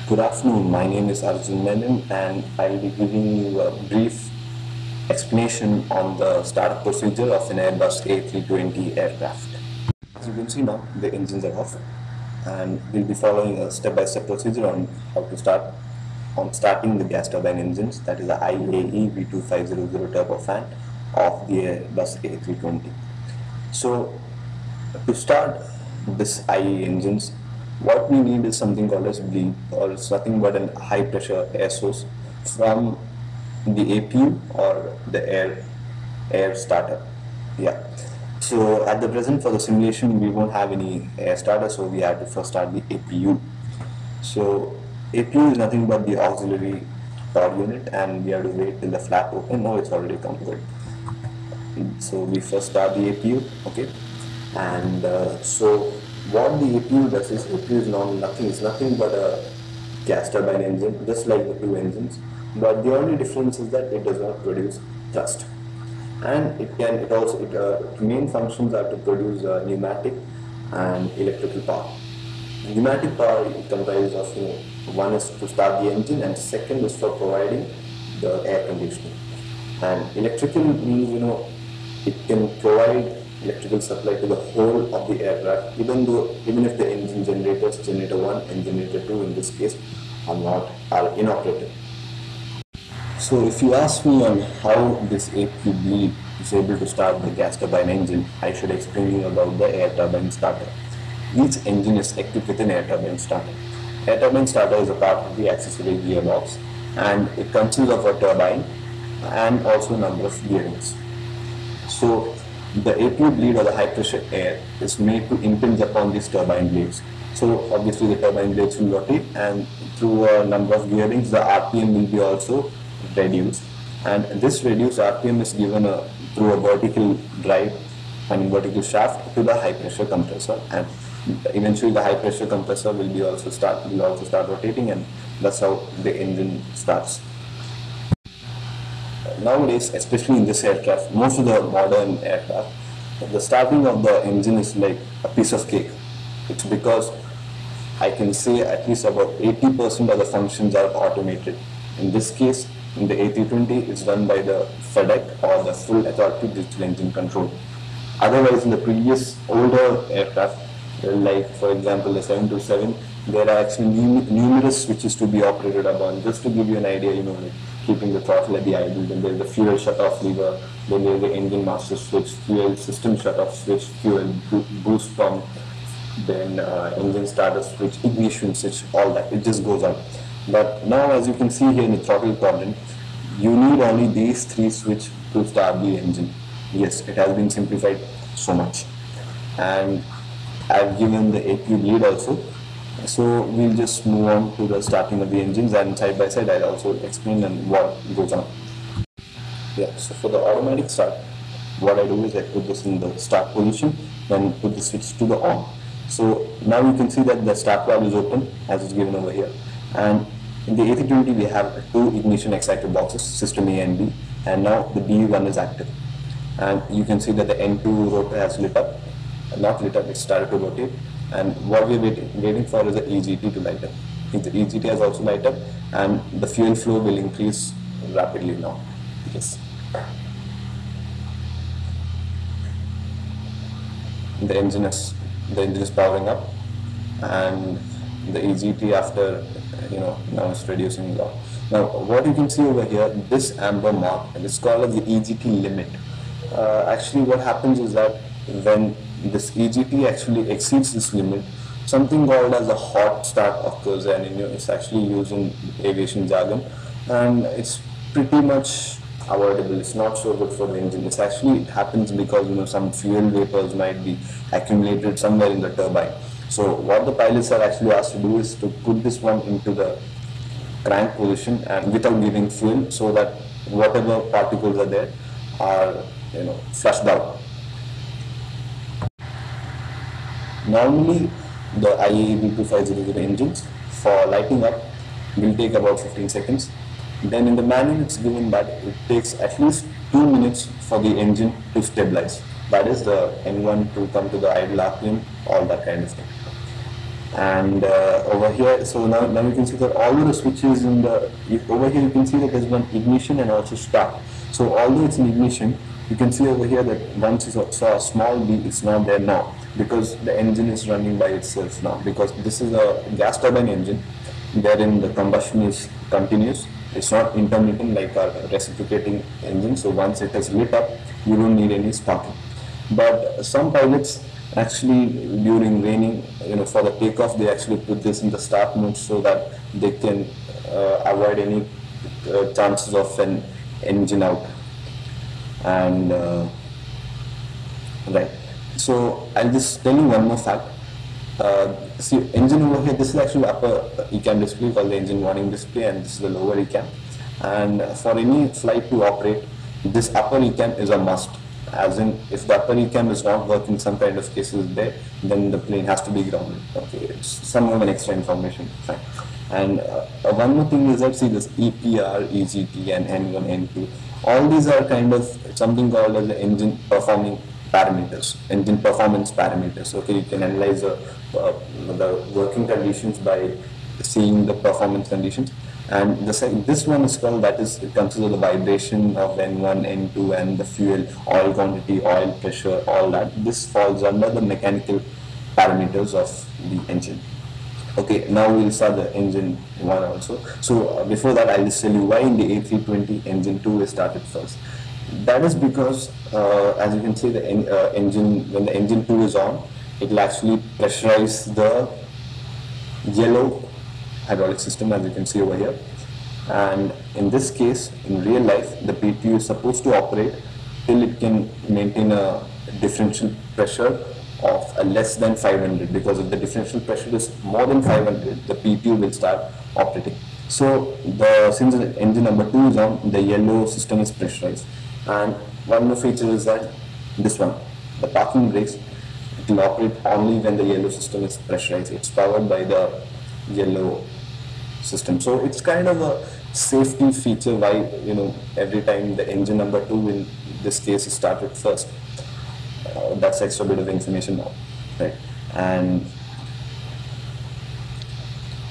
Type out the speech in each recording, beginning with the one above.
Good afternoon, my name is Arjun Menon and I will be giving you a brief explanation on the startup procedure of an Airbus A320 aircraft. As you can see now, the engines are off and we'll be following a step-by-step procedure on how to start on starting the gas turbine engines, that is the IAE V2500 turbofan of the Airbus A320. So to start this IE engines, what we need is something called as bleed, or it's nothing but a high pressure air source from the APU or the air starter. Yeah. So at the present for the simulation we won't have any air starter, so we have to first start the APU. So APU is nothing but the auxiliary power unit, and we have to wait till the flap open. No, it's already come good. So we first start the APU, okay, and so what the APU does is, APU is nothing but a gas turbine engine, just like the two engines, but the only difference is that it does not produce thrust, and its main functions are to produce pneumatic and electrical power. Pneumatic power comprises of, one is to start the engine and second is for providing the air conditioning, and electrical means, it can provide electrical supply to the whole of the aircraft, even if the engine generators, generator 1 and generator 2 in this case, are inoperative. So if you ask me on how this APU bleed is able to start the gas turbine engine, I should explain you about the air turbine starter. Each engine is equipped with an air turbine starter. Air turbine starter is a part of the accessory gearbox, and it consists of a turbine and also a number of gearings. So the APU bleed, or the high pressure air, is made to impinge upon these turbine blades. So obviously the turbine blades will rotate, and through a number of gearings the RPM will be also reduced, and this reduced RPM is given through a vertical drive, vertical shaft to the high pressure compressor, and eventually the high pressure compressor will also start rotating, and that's how the engine starts. Nowadays, especially in this aircraft, most of the modern aircraft, the starting of the engine is like a piece of cake. It's because I can say at least about 80% of the functions are automated. In this case, in the A320, it's done by the FEDEC, or the full authoritative digital engine control. Otherwise, in the previous older aircraft, like for example the 727, there are actually numerous switches to be operated upon. Just to give you an idea, like keeping the throttle at the idle, then there is the fuel shut-off lever, then there is the engine master switch, fuel system shut-off switch, fuel boost pump, then engine starter switch, ignition switch, all that. It just goes on. But now, as you can see here in the throttle quadrant, you need only these three switches to start the engine. Yes, it has been simplified so much. And I've given the APU bleed also. So we'll just move on to the starting of the engines, and side by side I'll also explain what goes on. Yeah, so for the automatic start, what I do is I put this in the start position, then put the switch to the on. So now you can see that the start valve is open as it's given over here, and in the A320 we have two ignition exciter boxes, system A and B, and now the B1 is active, and you can see that the N2 rotor has lit up. Not lit up, it started to rotate, and what we're waiting for is the EGT to light up. If the EGT has also light up, and the fuel flow will increase rapidly now. Yes. The engine is powering up, and the EGT after now it's reducing now. Now what you can see over here, this amber mark, is called as the EGT limit. Actually what happens is that when this EGT actually exceeds this limit, something called as a hot start occurs, and it's actually used in aviation jargon, and it's pretty much avoidable. It's not so good for the engine. It happens because some fuel vapors might be accumulated somewhere in the turbine. So what the pilots are actually asked to do is to put this one into the crank position and without giving fuel, so that whatever particles are there are flushed out. Normally, the IAE V2500 engines for lighting up will take about 15 seconds. Then in the manual it's given that it takes at least 2 minutes for the engine to stabilize. That is the N1 to come to the idle RPM, all that kind of thing. And over here, so now you can see that all the switches in the, over here you can see that there's one ignition and also start. So although it's in ignition, you can see over here that once you saw a small beep, it's not there now because the engine is running by itself now, because this is a gas turbine engine wherein the combustion is continuous. It's not intermittent like a reciprocating engine. So once it is lit up, you don't need any sparking. But some pilots actually during raining, for the takeoff, they actually put this in the start mode so that they can avoid any chances of an engine out. And right, so I'll just tell you one more fact. See, engine over here, this is actually upper ECAM display called the engine warning display, and this is the lower ECAM. And for any flight to operate, this upper ECAM is a must. As in, if the upper ECAM is not working, some kind of cases there, then the plane has to be grounded. Okay, it's some of an extra information. Fine. And one more thing is that, see, this EPR, EGT, and N1, N2, all these are kind of something called as the engine performing parameters, engine performance parameters. Okay, you can analyze the working conditions by seeing the performance conditions. And this one is called, that is, it considers the vibration of N1, N2, and the fuel, oil quantity, oil pressure, all that. This falls under the mechanical parameters of the engine. Okay, now we'll start the engine 1 also. So before that, I'll just tell you why in the A320 engine 2 is started first. That is because, as you can see, the engine, when the engine 2 is on, it will actually pressurize the yellow hydraulic system, as you can see over here. And in this case, in real life, the PTU is supposed to operate till it can maintain a differential pressure of less than 500, because if the differential pressure is more than 500, the PTU will start operating. So since the engine number 2 is on, the yellow system is pressurized. And one more feature is that this one, the parking brakes, it will operate only when the yellow system is pressurized. It's powered by the yellow system. So it's kind of a safety feature why, every time the engine number 2 in this case is started first. That's extra bit of information now, right? And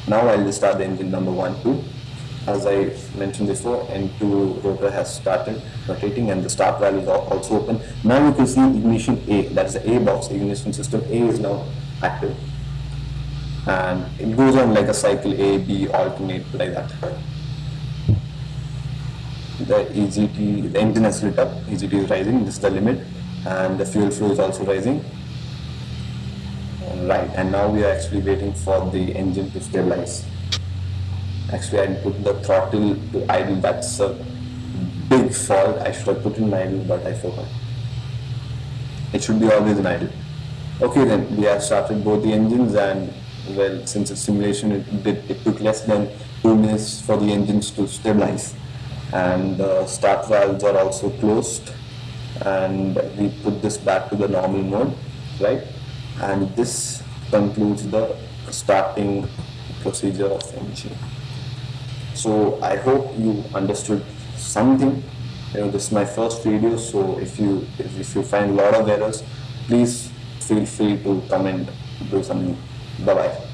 now I'll just start the engine number 1, 2. As I mentioned before, N2 rotor has started rotating and the start valve is also open. Now you can see ignition A, that's the A box, ignition system A is now active. And it goes on like a cycle, A, B, alternate, like that. The EGT, the engine has lit up, EGT is rising, this is the limit, and the fuel flow is also rising. Right, and now we are actually waiting for the engine to stabilize. Actually, I put the throttle to idle, that's a big fault. I should have put in idle, but I forgot. It should be always in idle. Okay, then we have started both the engines, and well, since it's simulation, it took less than 2 minutes for the engines to stabilize. And the start valves are also closed, and we put this back to the normal mode, right? And this concludes the starting procedure of the engine. So I hope you understood something. This is my first video, so if you find a lot of errors, please feel free to comment, do something. Bye bye.